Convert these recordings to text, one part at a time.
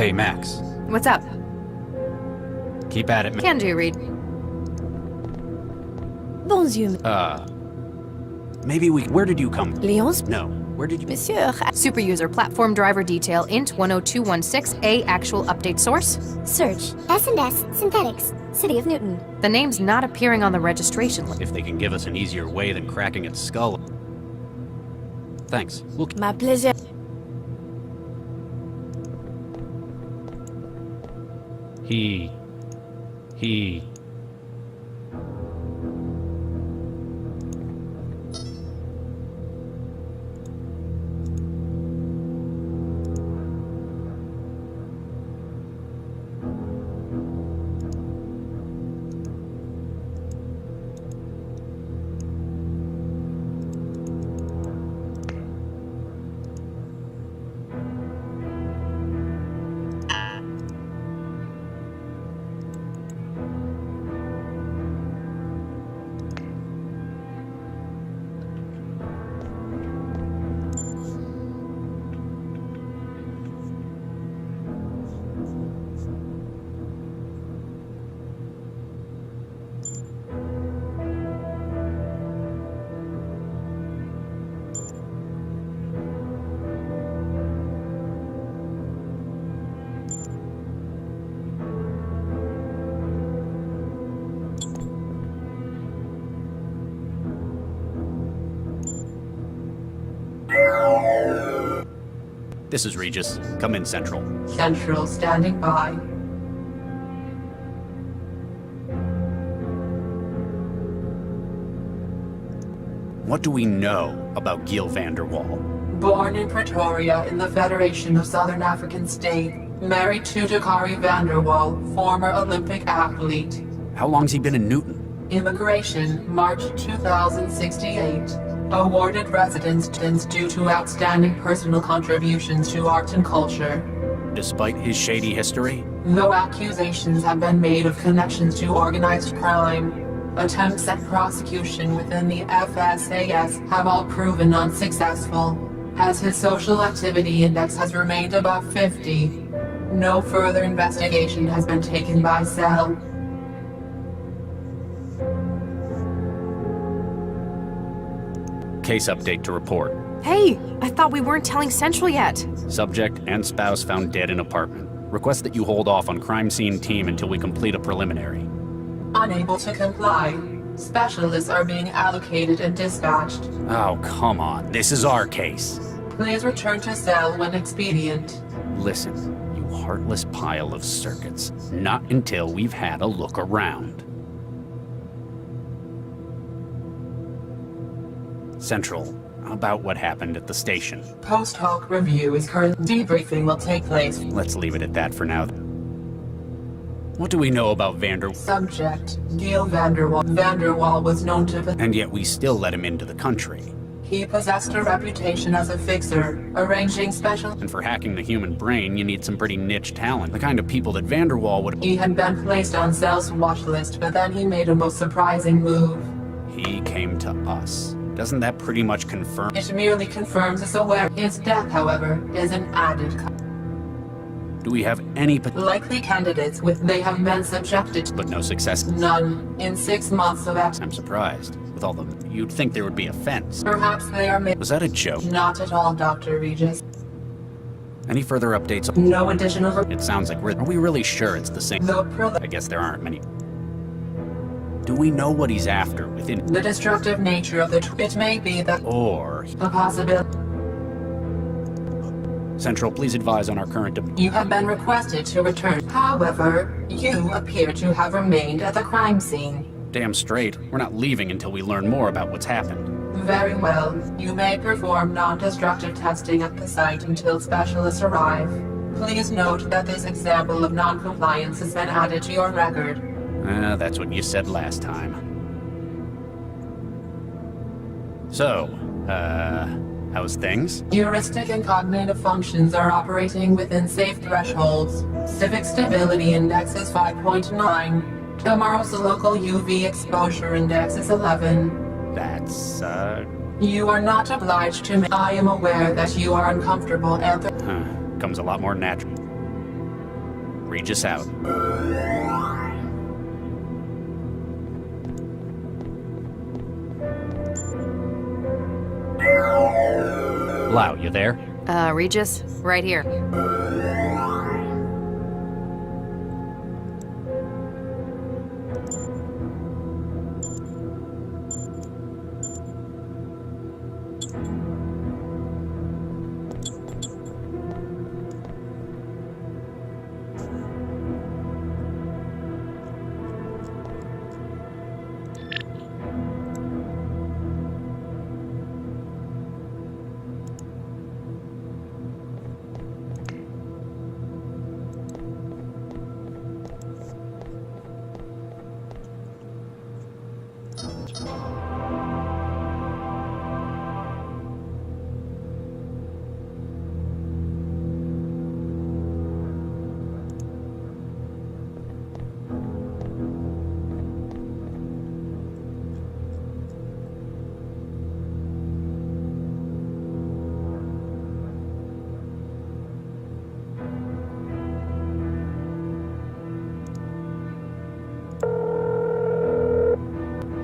Hey, Max. What's up? Keep at it, Can do, Reed. Bonjour. Maybe we... Where did you come? Lyons? No. Where did you... Monsieur. Super user platform driver detail int 10216A actual update source. Search. S&S Synthetics. City of Newton. The name's not appearing on the registration list. If they can give us an easier way than cracking its skull... Thanks. We'll... My pleasure. He... This is Regis. Come in, Central. Central standing by. What do we know about Gil van der Waal? Born in Pretoria in the Federation of Southern African State. Married to Dakari van der Waal, former Olympic athlete. How long's he been in Newton? Immigration, March 2068. Awarded residence due to outstanding personal contributions to art and culture. Despite his shady history? Though accusations have been made of connections to organized crime, attempts at prosecution within the FSAS have all proven unsuccessful, as his social activity index has remained above 50. No further investigation has been taken by CEL. Case update to report. Hey, I thought we weren't telling Central yet. Subject and spouse found dead in apartment. Request that you hold off on crime scene team until we complete a preliminary. Unable to comply. Specialists are being allocated and dispatched. Oh, come on. This is our case. Please return to CEL when expedient. Listen, you heartless pile of circuits. Not until we've had a look around. Central, about what happened at the station. Post-hoc review is current. Debriefing will take place. Let's leave it at that for now. What do we know about Subject, Gil van der Waal. Van der Waal was known to... And yet we still let him into the country. He possessed a reputation as a fixer, arranging special... And for hacking the human brain, you need some pretty niche talent. The kind of people that van der Waal would... He had been placed on CEL's watch list, but then he made a most surprising move. He came to us. Doesn't that pretty much confirm? It merely confirms his awareness. His death, however, is an added... Do we have any likely candidates they have been subjected to... But no success? None. In 6 months of I'm surprised. With all the... You'd think there would be a fence. Perhaps they are Was that a joke? Not at all, Dr. Regis. Any further updates? No additional... It sounds like Are we really sure it's the same? I guess there aren't many. Do we know what he's after within... The destructive nature of it may be that... Or... A possibility... Central, please advise on our current... You have been requested to return. However, you appear to have remained at the crime scene. Damn straight. We're not leaving until we learn more about what's happened. Very well. You may perform non-destructive testing at the site until specialists arrive. Please note that this example of non-compliance has been added to your record. That's what you said last time. So, how's things? Heuristic and cognitive functions are operating within safe thresholds. Civic stability index is 5.9. Tomorrow's local UV exposure index is 11. That's, You are not obliged to I am aware that you are uncomfortable and... Comes a lot more natural. Regis out. Blau, you there? Regis, right here.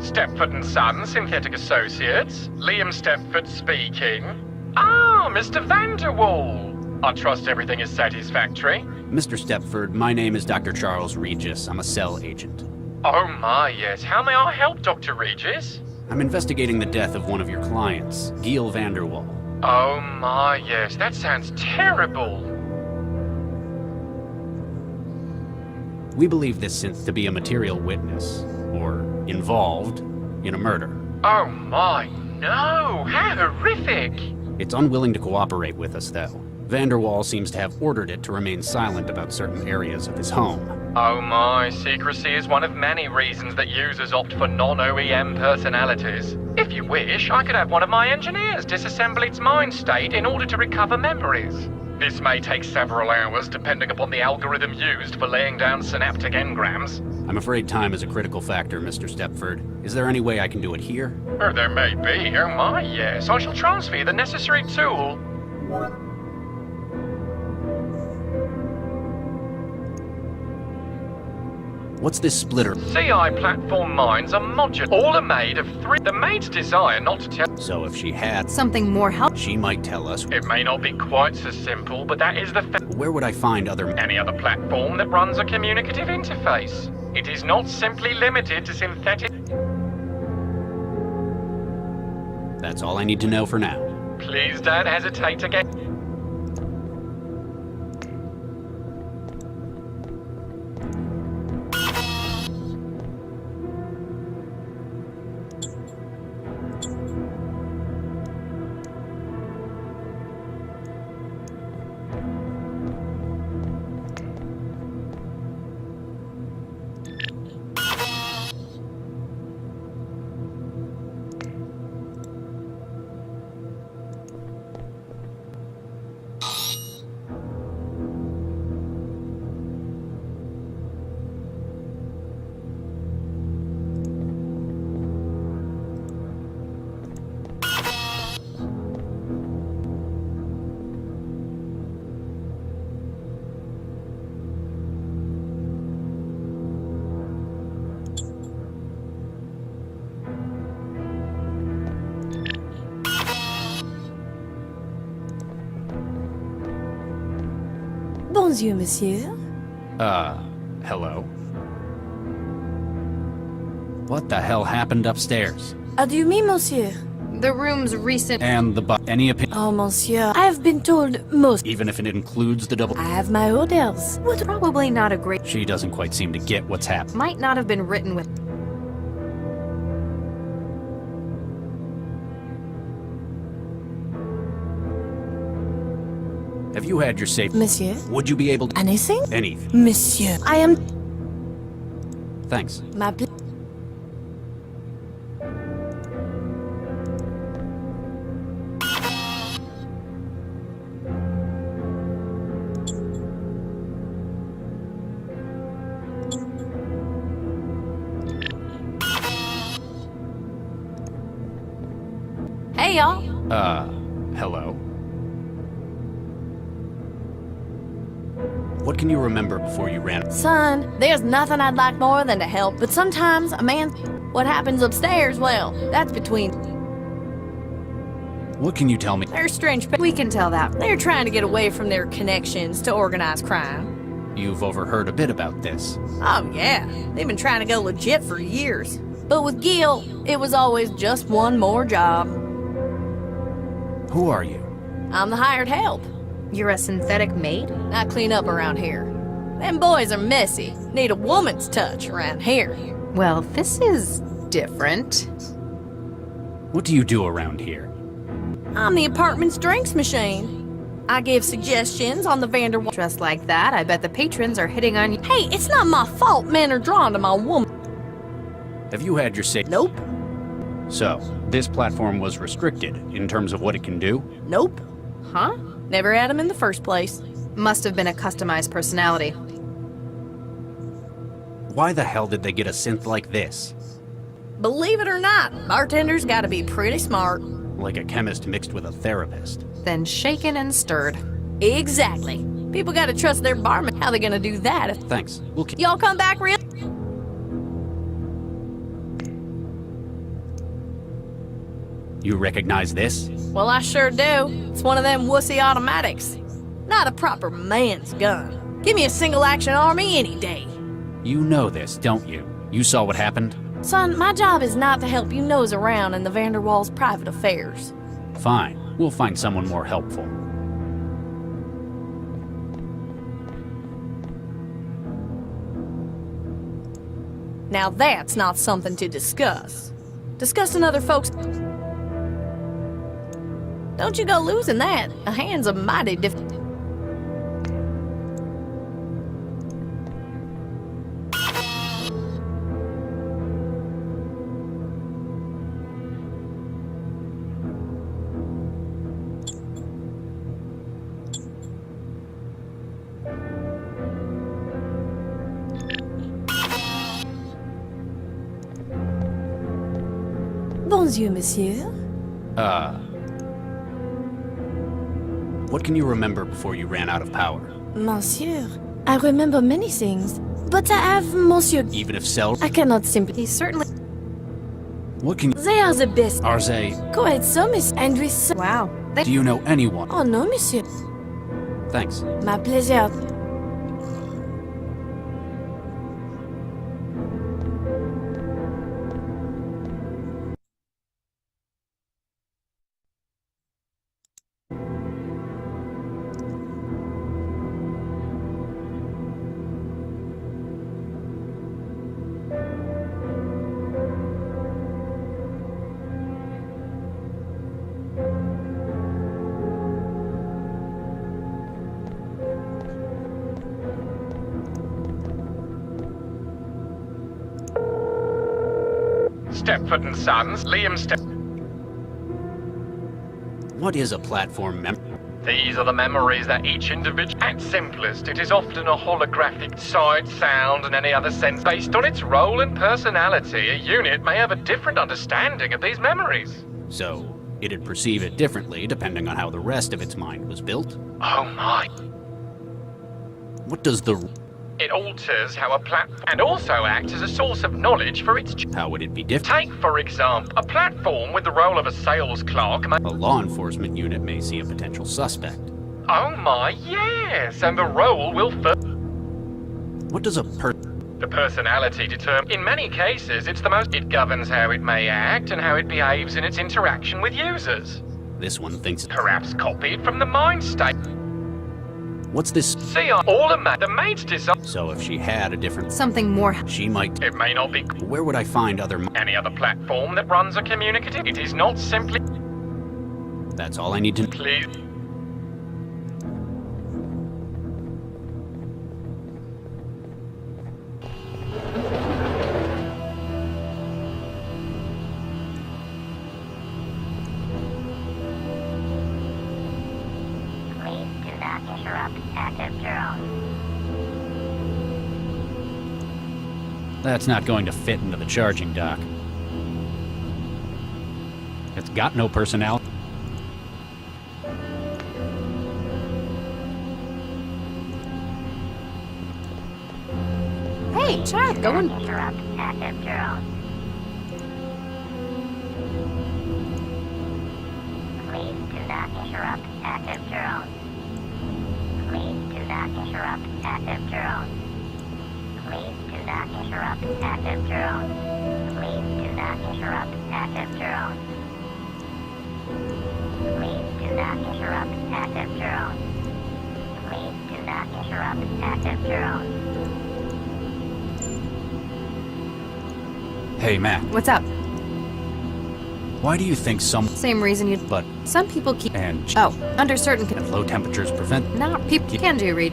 Stepford and Son, Synthetic Associates. Liam Stepford speaking. Ah, Mr. Vanderwall. I trust everything is satisfactory. Mr. Stepford, my name is Dr. Charles Regis. I'm a cell agent. Oh my, yes. How may I help, Dr. Regis? I'm investigating the death of one of your clients, Giel Vanderwall. Oh my, yes. That sounds terrible. We believe this synth to be a material witness, or involved, in a murder. Oh my, no. How horrific. It's unwilling to cooperate with us, though. Vanderwall seems to have ordered it to remain silent about certain areas of his home. Oh my, secrecy is one of many reasons that users opt for non-OEM personalities. If you wish, I could have one of my engineers disassemble its mind state in order to recover memories. This may take several hours, depending upon the algorithm used for laying down synaptic engrams. I'm afraid time is a critical factor, Mr. Stepford. Is there any way I can do it here? Oh, there may be. Oh my, yes. I shall transfer you the necessary tool. What's this splitter? CI platform minds are modular. All are made of three. The maid's desire not to tell. So if she had, Something more help. she might tell us. It may not be quite so simple, but that is the Where would I find other... any other platform that runs a communicative interface. It is not simply limited to synthetic. That's all I need to know for now. Please don't hesitate to get. Bonjour, monsieur. Hello? What the hell happened upstairs? How do you mean, monsieur? The room's recent. And the any opinion? Oh, monsieur, I have been told most. Even if it includes the double... I have my orders. What? Probably not a great. She doesn't quite seem to get what's happening. Might not have been written with. Have you had your safe... Monsieur? Would you be able to... Anything? Anything. Monsieur, I am... Thanks. Ma... Hey, y'all. Hello? What can you remember before you ran? Son, there's nothing I'd like more than to help, but sometimes a man... What happens upstairs, well, that's between... What can you tell me? They're strange... We can tell that. They're trying to get away from their connections to organized crime. You've overheard a bit about this. Oh, yeah. They've been trying to go legit for years. But with Gil, it was always just one more job. Who are you? I'm the hired help. You're a synthetic maid? I clean up around here. Them boys are messy. Need a woman's touch around here. Well, this is different. What do you do around here? I'm the apartment's drinks machine. I give suggestions on the Vanderwall. Dressed like that, I bet the patrons are hitting on you. Hey, it's not my fault men are drawn to my woman. Have you had your say? Nope. So, this platform was restricted in terms of what it can do? Nope. Huh? Never had him in the first place. Must have been a customized personality. Why the hell did they get a synth like this? Believe it or not, bartenders gotta be pretty smart. Like a chemist mixed with a therapist. Then shaken and stirred. Exactly. People gotta trust their barman. How they gonna do that if... Thanks. We'll keep... Y'all come back real... You recognize this? Well, I sure do. It's one of them wussy automatics. Not a proper man's gun. Give me a single-action army any day. You know this, don't you? You saw what happened? Son, my job is not to help you nose around in the Vanderwall's private affairs. Fine. We'll find someone more helpful. Now that's not something to discuss. Discussing other folks... Don't you go losing that. A hand's a mighty Bonjour, monsieur. What can you remember before you ran out of power? Monsieur, I remember many things, but I have Monsieur... Even if cell... I cannot simply... He certainly... What can you... They are the best. Are they... Quite so, miss. And with so... Wow. Do you know anyone? Oh, no, monsieur. Thanks. My pleasure. Stepford and Sons, Liam Step... What is a platform These are the memories that each individual... At simplest, it is often a holographic sight, sound, and any other sense. Based on its role and personality, a unit may have a different understanding of these memories. So, it'd perceive it differently depending on how the rest of its mind was built? Oh my. What does the... It alters how a platform... and also acts as a source of knowledge for its... How would it be different? Take, for example, a platform with the role of a sales clerk may... A law enforcement unit may see a potential suspect. Oh my, yes, and the role will... What does a The personality determines... In many cases, it's the most... It governs how it may act and how it behaves in its interaction with users. This one thinks... Perhaps copied from the mind state. What's this? See, all the maid's design... So if she had a different... Something more... She might... It may not be... Where would I find other... Any other platform that runs a communicative... It is not simply... That's all I need to... Please... That's not going to fit into the charging dock. It's got no personality. Hey, child, go and... Interrupt active drone. Please do not interrupt active drone. Please do not interrupt active drone. Please do not interrupt active drone. Please do not interrupt active drone. Please do not interrupt active drone. Please do not interrupt active drone. Hey, Matt, What's up? why do you think some... Same reason you'd... but... Some people keep... and... Oh, under certain... at low temperatures prevent... Not people can do, Reed.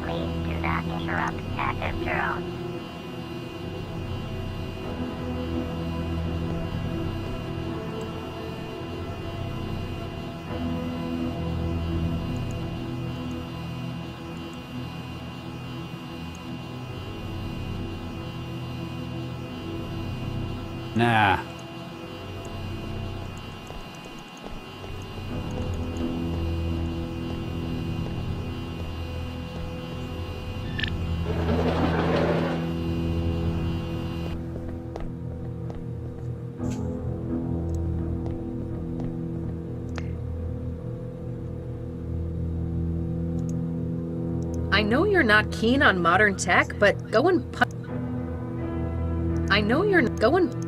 Please do not interrupt active drone. Nah. I know you're not keen on modern tech, but go and... I know you're... Go and...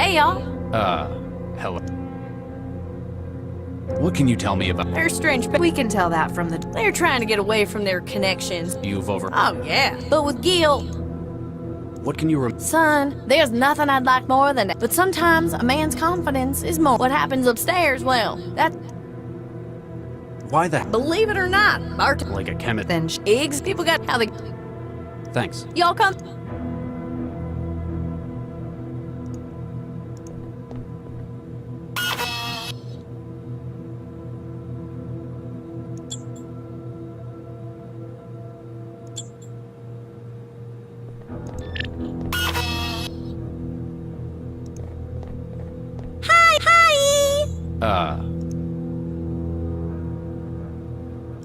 Hey, y'all. Hello. What can you tell me about... They're strange, but We can tell that from the... they're trying to get away from their connections. you've over... Oh, yeah. But with Gil, What can you son, there's nothing I'd like more than that. But sometimes a man's confidence is more. What happens upstairs, well, that, Why the... believe it or not, Bart, like a chemist... Then... eggs, people got how they, Thanks. y'all come.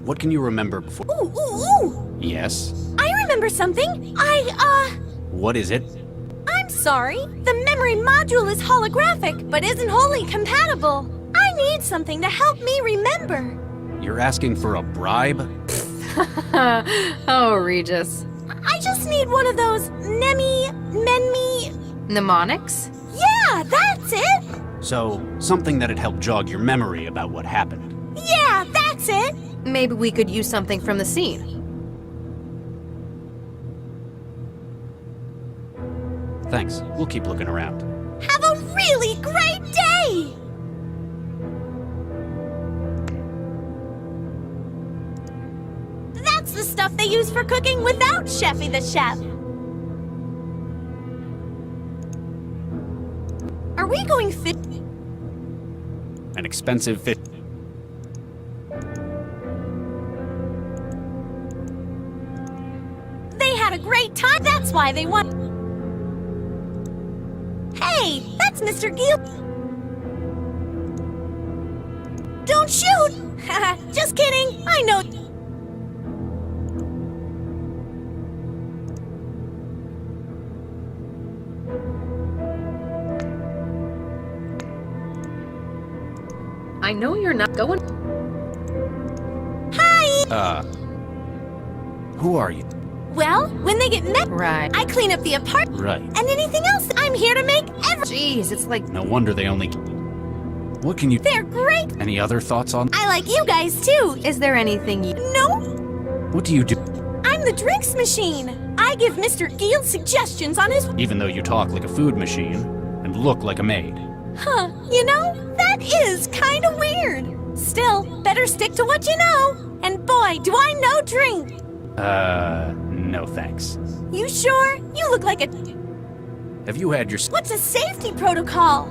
What can you remember before... Ooh, ooh, ooh! Yes? I remember something. What is it? I'm sorry. The memory module is holographic, but isn't wholly compatible. I need something to help me remember. You're asking for a bribe? Oh, Regis. I just need one of those menmi... Mnemonics? Yeah, that's it! So, something that'd help jog your memory about what happened. Yeah, that's it! Maybe we could use something from the scene. Thanks. We'll keep looking around. Have a really great day! That's the stuff they use for cooking without Chefy the Chef. Are we going fit? An expensive fit. They had a great time. That's why they won. Hey, that's Mr. Gill. Don't shoot! Haha, just kidding. I know. I know you're not going. Hi! Who are you? Well, when they get met, Right. I clean up the apartment Right. and anything else. I'm here to make Jeez, it's like. No wonder they only... What can you... They're great. Any other thoughts on... I like you guys too. Is there anything you. No, What do you do? I'm the drinks machine. I give Mr. Gill suggestions on his. Even though you talk like a food machine and look like a maid. Huh, you know, that is kind of weird. Still, better stick to what you know. And boy, do I know drink. No thanks. You sure? You look like a. Have you had your... What's a safety protocol?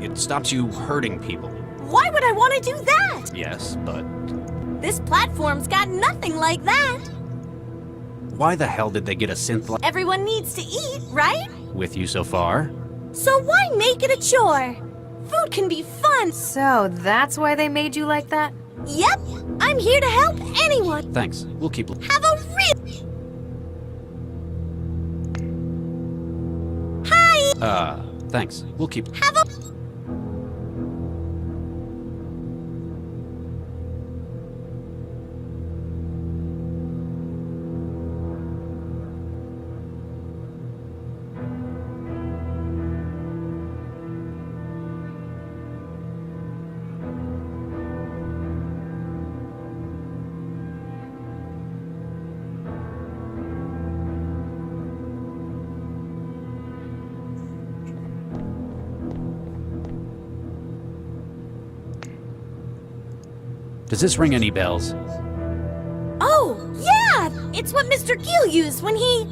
It stops you hurting people. Why would I want to do that? Yes, but... This platform's got nothing like that. Why the hell did they get a synth like... Everyone needs to eat, right? with you so far? So why make it a chore? Food can be fun. So that's why they made you like that? Yep, I'm here to help anyone. Thanks. We'll keep... Have a real. Hi. Thanks. We'll keep... Have a. Does this ring any bells? Oh, yeah! It's what Mr. Gill used when he.